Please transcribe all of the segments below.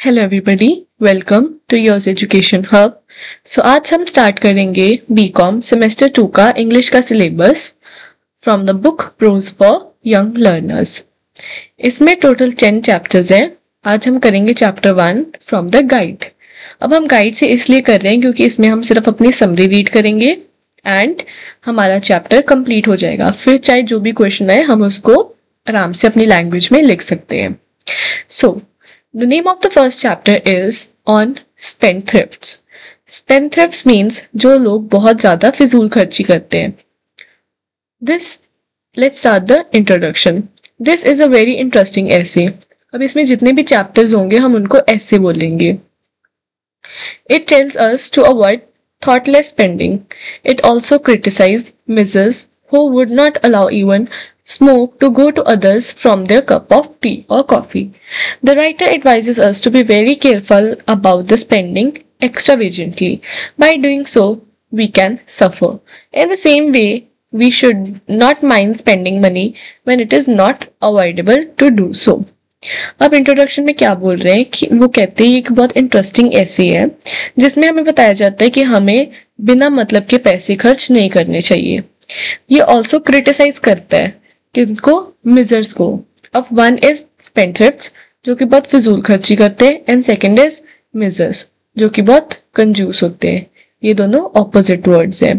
Hello everybody, welcome to yours education hub. आज हम start करेंगे बीकॉम सेमेस्टर 2 का इंग्लिश का syllabus from the book prose for young learners. इसमें total 10 chapters हैं। आज हम करेंगे चैप्टर 1 फ्रॉम द गाइड। अब हम गाइड से इसलिए कर रहे हैं क्योंकि इसमें हम सिर्फ अपनी समरी रीड करेंगे एंड हमारा चैप्टर कंप्लीट हो जाएगा। फिर चाहे जो भी क्वेश्चन आए हम उसको आराम से अपनी लैंग्वेज में लिख सकते हैं। The name of the first chapter is on spendthrifts. Spendthrifts means जो लोग बहुत ज्यादा फिजूल खर्ची करते हैं। Let's start the introduction. This is a very interesting essay. अब इसमें जितने भी chapters होंगे हम उनको essay बोलेंगे। It tells us to avoid thoughtless spending. It also criticizes measures who would not allow even smoke to go to others from their cup of tea or coffee. The writer advises us to be very careful about the spending extravagantly. By doing so, we can suffer. In the same way, we should not mind spending money when it is not avoidable to do so. अब introduction में क्या बोल रहे हैं कि वो कहते हैं एक बहुत इंटरेस्टिंग ऐसे है जिसमें हमें बताया जाता है कि हमें बिना मतलब के पैसे खर्च नहीं करने चाहिए। ये ऑल्सो क्रिटिसाइज करता है किनको, मिजर्स को। अब वन इज स्पेंडथ्रिफ्ट्स जो कि बहुत फिजूल खर्ची करते हैं एंड सेकंड इज मिजर्स जो कि बहुत कंजूस होते हैं। ये दोनों ऑपोजिट वर्ड्स हैं,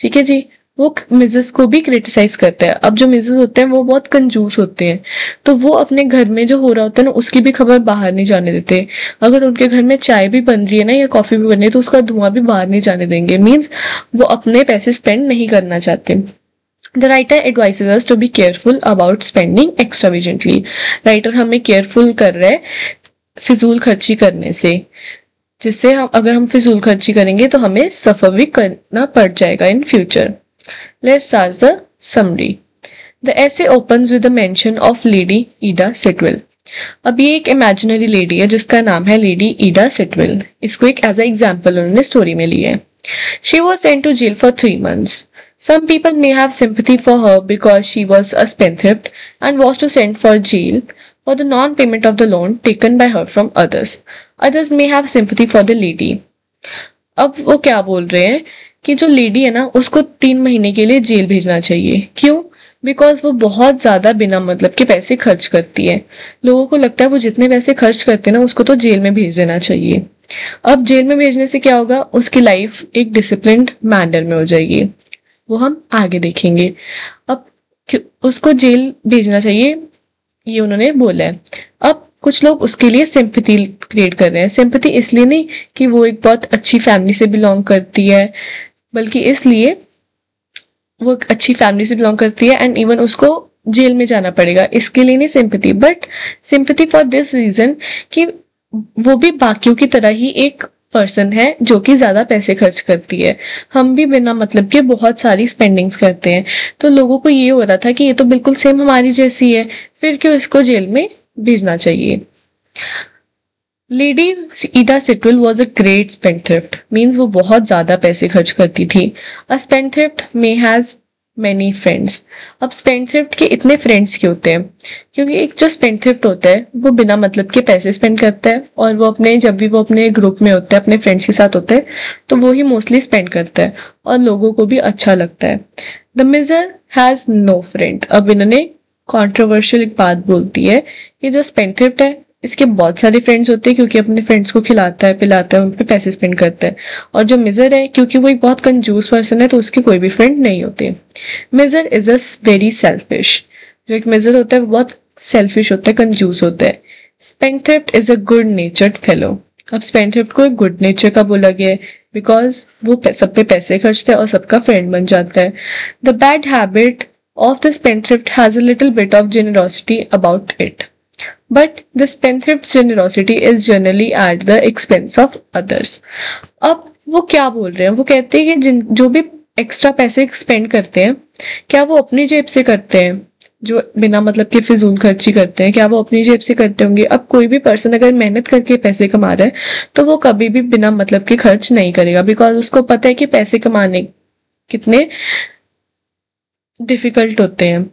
ठीक है जी। वो मिजर्स को भी क्रिटिसाइज करता है। अब जो मिजर्स होते हैं वो बहुत कंजूस होते हैं, तो वो अपने घर में जो हो रहा होता है ना उसकी भी खबर बाहर नहीं जाने देते। अगर उनके घर में चाय भी बन रही है ना या कॉफी भी बन रही है तो उसका धुआं भी बाहर नहीं जाने देंगे। मीन्स वो अपने पैसे स्पेंड नहीं करना चाहते। The writer advises us to be careful about spending extravagantly. Writer हमें केयरफुल कर रहा है फिजूल खर्ची करने से, जिससे अगर हम फिजूल खर्ची करेंगे तो हमें सफर भी करना पड़ जाएगा in future. Let's start the summary. The essay opens with a mention of Lady Ida Sitwell. अब ये एक इमेजिनरी लेडी है जिसका नाम है लेडी ईडा सिटवेल। इसको एक एज अ एग्जाम्पल उन्होंने स्टोरी में लिया है। She was sent to jail for 3 months. Some people may have sympathy for her because she was a spendthrift and was to send for jail for the non-payment of the loan taken by her from others. Others may have sympathy for the lady. अब वो क्या बोल रहे हैं कि जो lady है ना उसको 3 महीने के लिए जेल भेजना चाहिए। क्यों? बिकॉज वो बहुत ज्यादा बिना मतलब के पैसे खर्च करती है। लोगों को लगता है वो जितने पैसे खर्च करते हैं ना उसको तो जेल में भेज देना चाहिए। अब जेल में भेजने से क्या होगा, उसकी लाइफ एक डिसिप्लिन्ड मैनर में हो जाएगी, वो हम आगे देखेंगे। अब उसको जेल भेजना चाहिए ये उन्होंने बोला है। अब कुछ लोग उसके लिए सिंपैथी क्रिएट कर रहे हैं। सिंपैथी इसलिए नहीं कि वो एक बहुत अच्छी फैमिली से बिलोंग करती है, बल्कि इसलिए वो एक अच्छी फैमिली से बिलोंग करती है एंड इवन उसको जेल में जाना पड़ेगा, इसके लिए नहीं sympathy, but sympathy for this reason कि वो भी बाकियों की तरह ही एक पर्सन है जो कि ज्यादा पैसे खर्च करती है। हम भी बिना मतलब के बहुत सारी स्पेंडिंग्स करते हैं, तो लोगों को ये हो रहा था कि ये तो बिल्कुल सेम हमारी जैसी है, फिर क्यों इसको जेल में भेजना चाहिए। Lady Ida Sitwell was a great spendthrift, means वो बहुत ज्यादा पैसे खर्च करती थी। A spendthrift may has many friends. अब स्पेंडथ्रिफ्ट के इतने फ्रेंड्स क्यों होते हैं? क्योंकि एक जो स्पेंडथ्रिफ्ट होता है वो बिना मतलब के पैसे स्पेंड करता है और वो अपने जब भी वो अपने ग्रुप में होता है अपने फ्रेंड्स के साथ होता है तो वो ही मोस्टली स्पेंड करता है और लोगों को भी अच्छा लगता है। The miser has no friend. अब इन्होंने कॉन्ट्रोवर्शियल एक बात बोलती है कि जो स्पेंडथ्रिफ्ट है इसके बहुत सारे फ्रेंड्स होते हैं क्योंकि अपने फ्रेंड्स को खिलाता है पिलाता है उन पे पैसे स्पेंड करता है, और जो मिजर है क्योंकि वो एक बहुत कंजूस पर्सन है तो उसके कोई भी फ्रेंड नहीं होते। Miser is a very selfish. जो एक मिजर होता है वो बहुत सेल्फिश होता है, कंजूस होता है। Spendthrift is a good natured fellow. अब स्पेंडथ्रिफ्ट को एक गुड नेचर का बोला गया है बिकॉज वो सब पे पैसे खर्चता है और सबका फ्रेंड बन जाता है। The bad habit of the spendthrift has a little bit of generosity about it, but the spendthrift's generosity is generally at the expense of others. अब वो क्या बोल रहे हैं? वो कहते हैं कि जो भी एक्स्ट्रा पैसे स्पेंड करते हैं क्या वो अपनी जेब से करते हैं? जो बिना मतलब के फिजूल खर्ची करते हैं क्या वो अपनी जेब से करते होंगे? अब कोई भी पर्सन अगर मेहनत करके पैसे कमा रहा है तो वो कभी भी बिना मतलब के खर्च नहीं करेगा, बिकॉज उसको पता है कि पैसे कमाने कितने डिफिकल्ट होते हैं।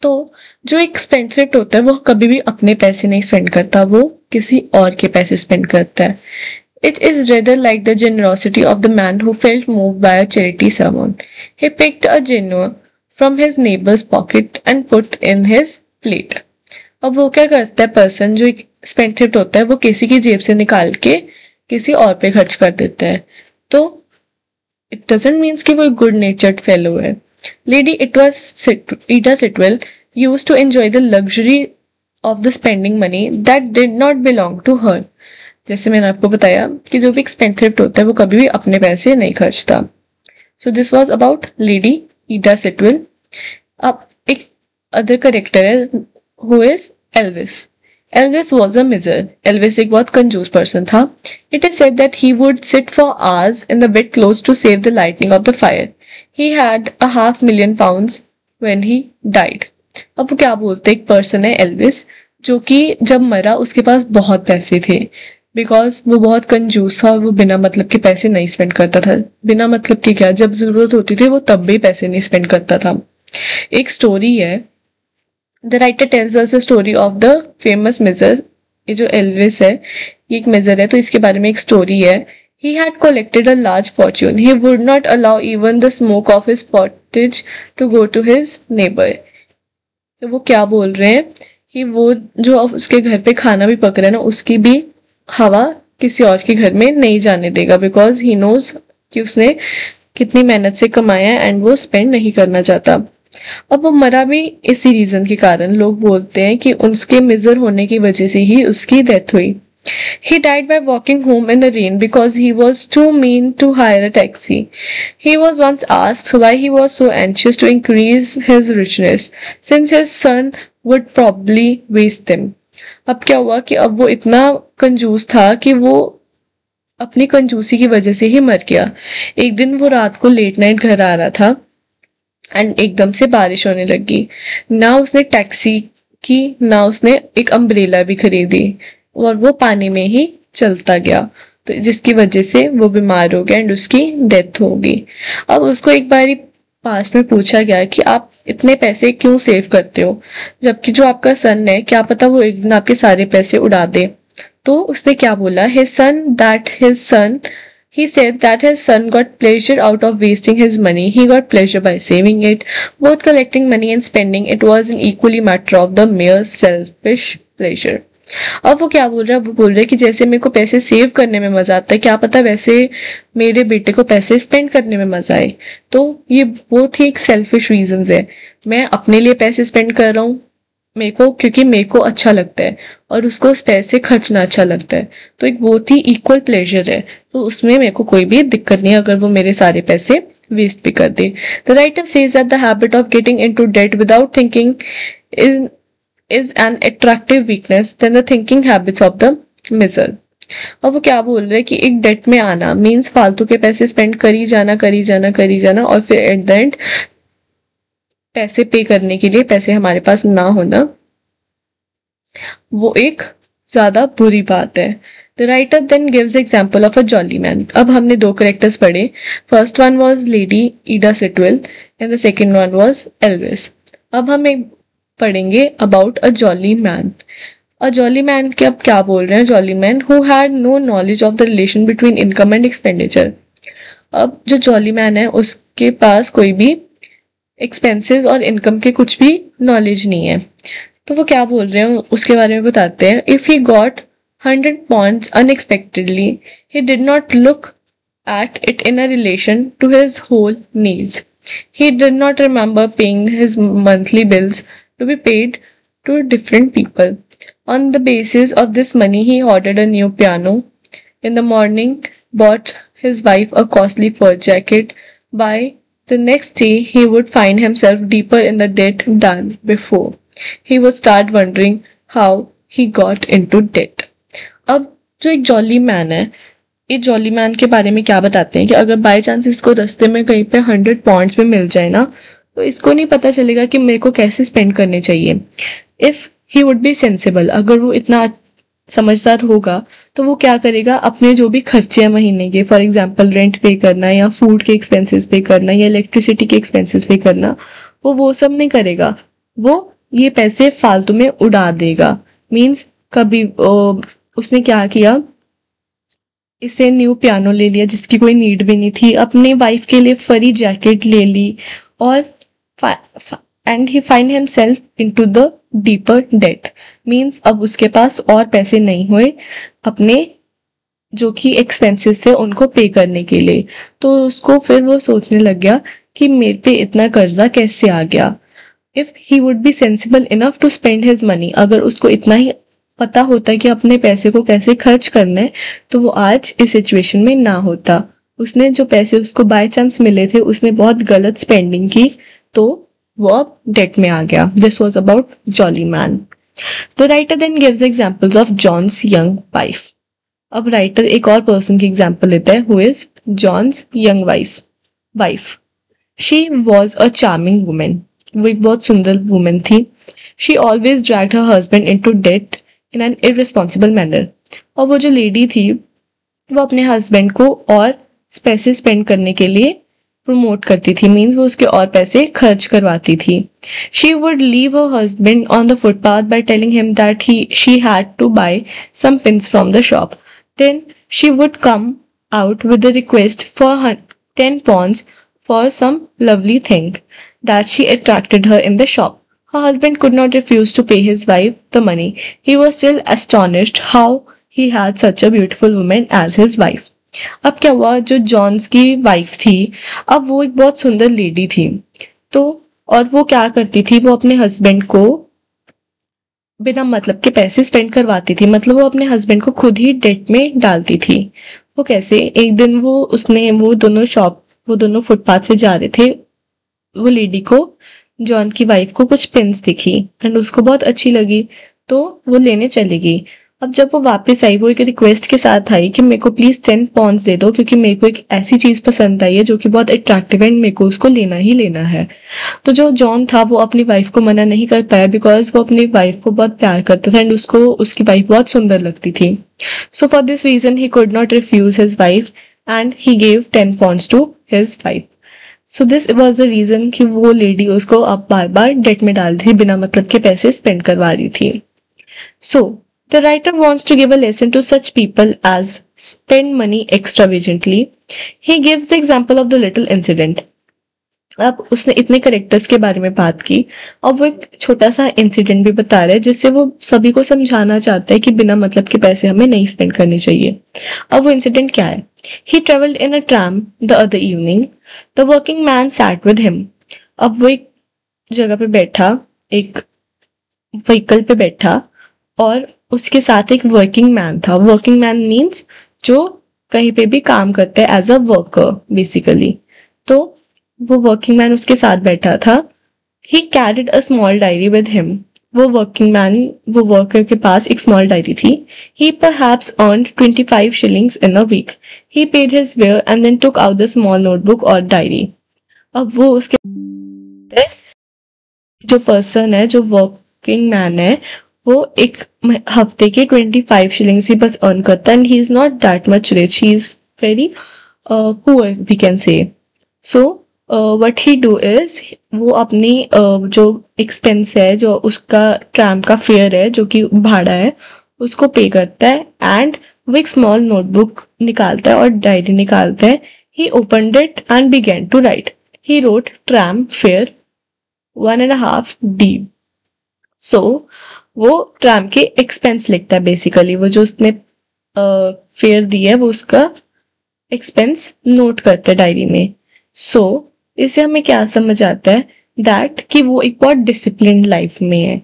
तो जो एक स्पेंडथ्रिफ्ट होता है वो कभी भी अपने पैसे नहीं स्पेंड करता, वो किसी और के पैसे स्पेंड करता है. It is rather like the generosity of the man who felt moved by a charity sermon. He picked a genuine from his neighbor's pocket and put in his plate. अब वो क्या करता है पर्सन जो एक spendthrift होता है वो किसी की जेब से निकाल के किसी और पे खर्च कर देता है. तो इट डजंट मीन्स कि वो एक गुड नेचर्ड फेलो है. Lady Ida Sitwell used to enjoy the luxury of the spending money that did not belong to her. जैसे मैंने आपको बताया कि जो भी एक स्पेंडथ्रिफ्ट होता है वो कभी भी अपने पैसे नहीं खर्चता. So this was about lady Ida Sitwell. अब एक अदर करेक्टर है who is Elvis. Elvis was a miser. Elvis एक बहुत कंजूस पर्सन था. It is said that he would sit for hours in the wet clothes to save the lighting of the fire. He had a £500,000 when he died. अब वो क्या बोलते, एक person है एल्विस जो कि जब मरा उसके पास बहुत पैसे थे बिकॉज वो बहुत कंजूस था और वो बिना मतलब के पैसे नहीं स्पेंड करता था. बिना मतलब के क्या, जब जरूरत होती थी वो तब भी पैसे नहीं स्पेंड करता था. एक स्टोरी है, the writer tells us the story of the famous miser. ये जो एल्विस है ये एक मिजर है तो इसके बारे में एक स्टोरी है. He had collected a large fortune. He would not allow even the smoke of his pottage to go to his neighbor. तो वो क्या बोल रहे हैं कि वो जो उसके घर पे खाना भी पक रहा है ना उसकी भी हवा किसी और के घर में नहीं जाने देगा बिकॉज ही नोज कि उसने कितनी मेहनत से कमाया है एंड वो स्पेंड नहीं करना चाहता. अब वो मरा भी इसी रीजन के कारण. लोग बोलते हैं कि उसके मिजर होने की वजह से ही उसकी डेथ हुई. He died by walking home in the rain because he was too mean to hire a taxi. He was once asked why he was so anxious to increase his richness, since his son would probably waste them. अब क्या हुआ कि अब वो इतना कंजूस था कि वो अपनी कंजूसी की वजह से ही मर गया. एक दिन वो रात को लेट नाइट घर आ रहा था एंड एकदम से बारिश होने लगी. ना उसने टैक्सी की ना उसने एक अम्ब्रेला भी खरीदी और वो पानी में ही चलता गया तो जिसकी वजह से वो बीमार हो गया एंड उसकी डेथ हो गई. अब उसको एक बार पास में पूछा गया कि आप इतने पैसे क्यों सेव करते हो जबकि जो आपका सन है क्या पता वो एक दिन आपके सारे पैसे उड़ा दे. तो उसने क्या बोला, he said that his son got pleasure out of wasting his money. He got pleasure by saving it. Both collecting money and spending it was an equally matter of the mere selfish pleasure. अब वो क्या बोल रहा है, वो बोल रहा है कि जैसे मेरे को पैसे सेव करने में मजा आता है क्या पता वैसे मेरे बेटे को पैसे स्पेंड करने में मजा आए. तो ये बहुत ही एक सेल्फिश रीजंस है. मैं अपने लिए पैसे स्पेंड कर रहा हूँ मेरे को क्योंकि मेरे को अच्छा लगता है और उसको उस पैसे खर्चना अच्छा लगता है. तो एक बहुत ही इक्वल प्लेजर है तो उसमें मेरे को कोई भी दिक्कत नहीं अगर वो मेरे सारे पैसे वेस्ट भी कर दे. The writer says that the habit of getting into debt without thinking is an attractive weakness than the thinking habits of the miser. और वो क्या बोल रहे हैं कि एक डेट में आना मीन्स फालतू के पैसे स्पेंड करी जाना और फिर एट द एंड पैसे पे करने के लिए पैसे हमारे पास ना होना वो एक ज्यादा बुरी बात है. The writer then gives example of a jolly man. अब हमने दो करेक्टर्स पढ़े. First one was Lady Ida Sitwell and the second one was Elvis. अब हम एक पढ़ेंगे about a jolly man. A jolly man के अब क्या बोल रहे हैं, jolly man who had no knowledge of the relation between income and expenditure. अब जो जॉली मैन है उसके पास कोई भी एक्सपेंसेस और इनकम के कुछ भी नॉलेज नहीं है. तो वो क्या बोल रहे हैं उसके बारे में बताते हैं. If he got £100 unexpectedly he did not look at it in a relation to his whole needs. He did not remember paying his monthly bills to be paid to different people. On the basis of this money, he ordered a new piano. In the morning, bought his wife a costly fur jacket. By the next day, he would find himself deeper in the debt than before. He would start wondering how he got into debt. अब जो एक jolly man है ये jolly man के बारे में क्या बताते हैं कि अगर बाय चांस इसको रास्ते में कहीं पे £100 भी मिल जाए ना तो इसको नहीं पता चलेगा कि मेरे को कैसे स्पेंड करने चाहिए. If he would be sensible, अगर वो इतना समझदार होगा तो वो क्या करेगा, अपने जो भी खर्चे हैं महीने के, फॉर एग्जांपल रेंट पे करना या फूड के एक्सपेंसेस पे करना या इलेक्ट्रिसिटी के एक्सपेंसेस पे करना, वो सब नहीं करेगा. वो ये पैसे फालतू में उड़ा देगा। मीन्स कभी उसने क्या किया, इसे न्यू पियानो ले लिया जिसकी कोई नीड भी नहीं थी, अपनी वाइफ के लिए फरी जैकेट ले ली, और and he find himself into the deeper debt. Means अब उसके पास और पैसे नहीं हुए अपने जो कि एक्सपेंसेस थे उनको पे करने के लिए। तो उसको फिर वो सोचने लग गया कि मेरे पे इतना कर्जा कैसे आ गया। If he would be sensible enough to spend his money, अगर उसको इतना ही पता होता कि अपने पैसे को कैसे खर्च करना है तो वो आज इस सिचुएशन में ना होता। उसने जो पैसे उसको बाय चांस मिले थे उसने बहुत गलत स्पेंडिंग की, तो वो अब डेट में आ गया। This was about jolly man. The writer then gives examples of John's young wife. अब राइटर एक और पर्सन की एग्जाम्पल लेता है, who is John's young wife. She was a charming women, वो एक बहुत सुंदर वुमेन थी। She always dragged her husband into debt in an irresponsible manner. और वो जो लेडी थी वो अपने हस्बैंड को और पैसे स्पेंड करने के लिए प्रमोट करती थी। मीन्स वो उसके और पैसे खर्च करवाती थी। She would leave her husband on the footpath by telling him that she had to buy some pins from the shop. Then she would come out with a request for 10 pounds for some lovely thing that she attracted her in the shop. Her husband could not refuse to pay his wife the money. He was still astonished how he had such a beautiful woman as his wife. अब क्या हुआ, जो Johns की wife थी अब वो एक बहुत सुंदर लेडी थी, तो और वो क्या करती थी, वो अपने हस्बैंड को बिना मतलब के पैसे स्पेंड करवाती थी। मतलब वो अपने हस्बैंड को खुद ही डेट में डालती थी। वो कैसे, एक दिन वो दोनों फुटपाथ से जा रहे थे। वो लेडी को जॉन की वाइफ को कुछ पिन्स दिखी एंड उसको बहुत अच्छी लगी, तो वो लेने चली गई। अब जब वो वापस आई वो एक रिक्वेस्ट के साथ आई कि मेरे को प्लीज 10 पाउंड्स दे दो, क्योंकि मेरे को एक ऐसी चीज पसंद आई है जो कि बहुत अट्रैक्टिव है एंड मेरे को उसको लेना ही लेना है। तो जो जॉन था वो अपनी वाइफ को मना नहीं कर पाया, बिकॉज वो अपनी वाइफ को बहुत प्यार करता था एंड उसको उसकी वाइफ बहुत सुंदर लगती थी। So for this reason he could not refuse his wife and he gave 10 pounds to his wife. So this was the reason कि वो लेडी उसको अब बार बार डेट में डाल रही थी, बिना मतलब के पैसे स्पेंड करवा रही थी। सो the writer wants to give a lesson to such people as spend money extravagantly. He gives the example of the little incident. अब उसने इतने करेक्टर्स के बारे में बात की, अब वो एक छोटा सा इंसिडेंट भी बता रहा है जिससे वो सभी को समझाना चाहता है कि बिना मतलब के पैसे हमें नहीं स्पेंड करने चाहिए। अब वो इंसिडेंट क्या है? He traveled in a tram the other evening. The working man sat with him. अब वो एक जगह पे बैठा, एक व्हीकल पे बैठा और उसके साथ एक वर्किंग मैन था। वर्किंग मैन मीन्स जो कहीं पे भी काम करता है एज अ वर्कर बेसिकली। तो वो वर्किंग मैन उसके साथ बैठा था। He carried a small diary with him. वो वर्कर के पास एक स्मॉल डायरी थी। He perhaps earned 25 shillings in a week. He paid his fare and then took out the small notebook और डायरी। अब वो उसके जो पर्सन है, जो वर्किंग मैन है, वो एक हफ्ते के 25 shillings ही बस अर्न करता है and he is not that much rich, he is very poor we can say. So what he do is वो अपनी जो एक्सपेंस है, जो उसका ट्रैम का फेयर है, जो कि भाड़ा है, उसको पे करता है एंड वो एक स्मॉल नोटबुक निकालता है और डायरी निकालता है। He opened it and began to write. He wrote tram fare 1.5 D। So वो ट्रैम के एक्सपेंस लिखता है बेसिकली। वो जो उसने फेयर दिया है वो उसका एक्सपेंस नोट करता है डायरी में। सो इससे हमें क्या समझ आता है दैट कि वो एक बहुत डिसिप्लिन्ड लाइफ में है।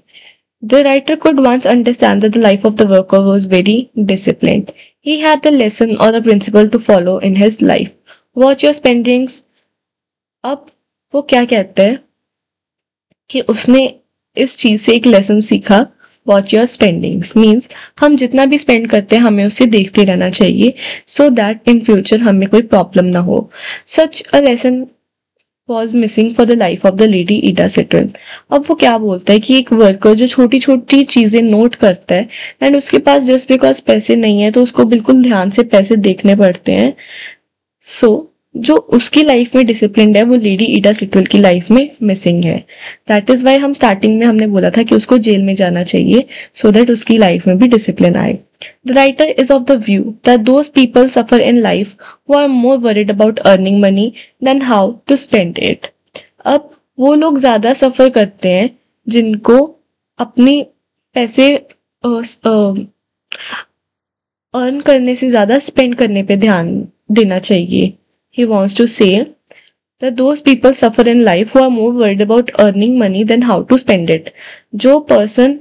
The writer could once understand that the life of the worker was very disciplined. He had a lesson or a principle to follow in his life. Watch your spendings. अब वो क्या कहता है कि उसने इस चीज से एक लेसन सीखा। वॉच योर स्पेंडिंग्स मीन्स हम जितना भी स्पेंड करते हैं हमें उसे देखते रहना चाहिए, सो दैट इन फ्यूचर हमें कोई प्रॉब्लम ना हो। Such a lesson was missing for the life of the lady Ida Sitwell. अब वो क्या बोलता है कि एक वर्कर जो छोटी छोटी चीजें नोट करता है एंड उसके पास जस्ट बिकॉज पैसे नहीं है तो उसको बिल्कुल ध्यान से पैसे देखने पड़ते हैं। सो जो उसकी लाइफ में डिसिप्लिन है वो लेडी ईडा सिटवेल की लाइफ में मिसिंग है। दैट इज वाई हम स्टार्टिंग में हमने बोला था कि उसको जेल में जाना चाहिए सो दैट उसकी लाइफ में भी डिसिप्लिन आए। The writer is of the view that those people suffer in life who are more worried about earning money than how to spend it. अब वो लोग ज्यादा सफर करते हैं जिनको अपनी पैसे अर्न करने से ज्यादा स्पेंड करने पे ध्यान देना चाहिए। He wants to say that those people suffer in life who are more worried about earning money than how to spend it. जो पर्सन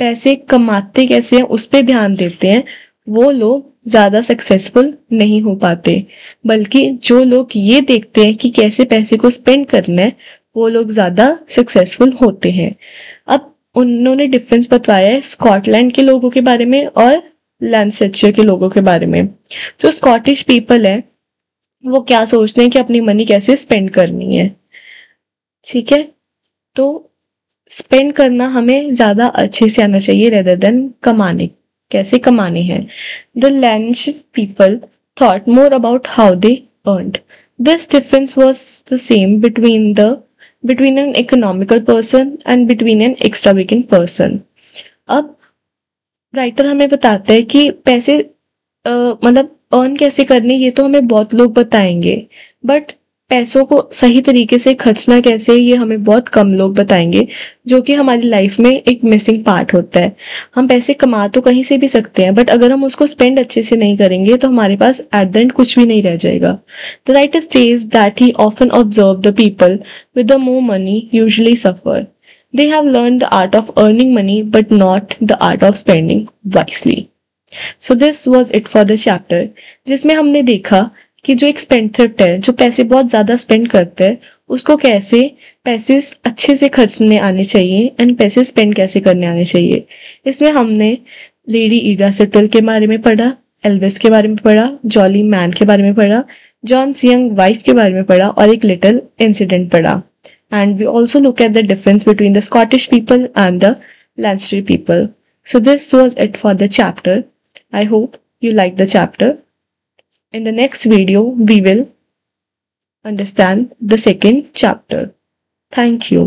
पैसे कमाते कैसे हैं उस पर ध्यान देते हैं वो लोग ज्यादा सक्सेसफुल नहीं हो पाते, बल्कि जो लोग ये देखते हैं कि कैसे पैसे को स्पेंड करना है वो लोग ज्यादा सक्सेसफुल होते हैं। अब उन्होंने डिफरेंस बताया है स्कॉटलैंड के लोगों के बारे में और लैंडसेचर के लोगों के बारे में। जो स्कॉटिश पीपल है वो क्या सोचते हैं कि अपनी मनी कैसे स्पेंड करनी है। ठीक है, तो स्पेंड करना हमें ज्यादा अच्छे से आना चाहिए रेदर देन कमाने, कैसे कमाने हैं। The land people thought more about how they earned. This difference was the same between an economical person and between an extravagant person. अब राइटर हमें बताता है कि पैसे मतलब अर्न कैसे करने ये तो हमें बहुत लोग बताएंगे, बट पैसों को सही तरीके से खर्चना कैसे ये हमें बहुत कम लोग बताएंगे, जो कि हमारी लाइफ में एक मिसिंग पार्ट होता है। हम पैसे कमा तो कहीं से भी सकते हैं बट अगर हम उसको स्पेंड अच्छे से नहीं करेंगे तो हमारे पास एट द एंड कुछ भी नहीं रह जाएगा। The writer says that he often observe the people with the more money usually suffer. They have learned the art of earning money but not the art of spending wisely. So this was it for the chapter, जिसमें हमने देखा कि जो एक spendthrift है, जो पैसे बहुत ज्यादा स्पेंड करते हैं, उसको कैसे पैसे अच्छे से खर्चने आने चाहिए एंड पैसे स्पेंड कैसे करने आने चाहिए। इसमें हमने लेडी ईडा सिटवेल के बारे में पढ़ा, एल्विस के बारे में पढ़ा, जॉली मैन के बारे में पढ़ा, जॉन यंग वाइफ के बारे में पढ़ा और एक लिटिल इंसिडेंट पढ़ा। And we also look at the difference between the Scottish people and the Leinster people. So this was it for the chapter. I hope you liked the chapter. In the next video, we will understand the second chapter. Thank you.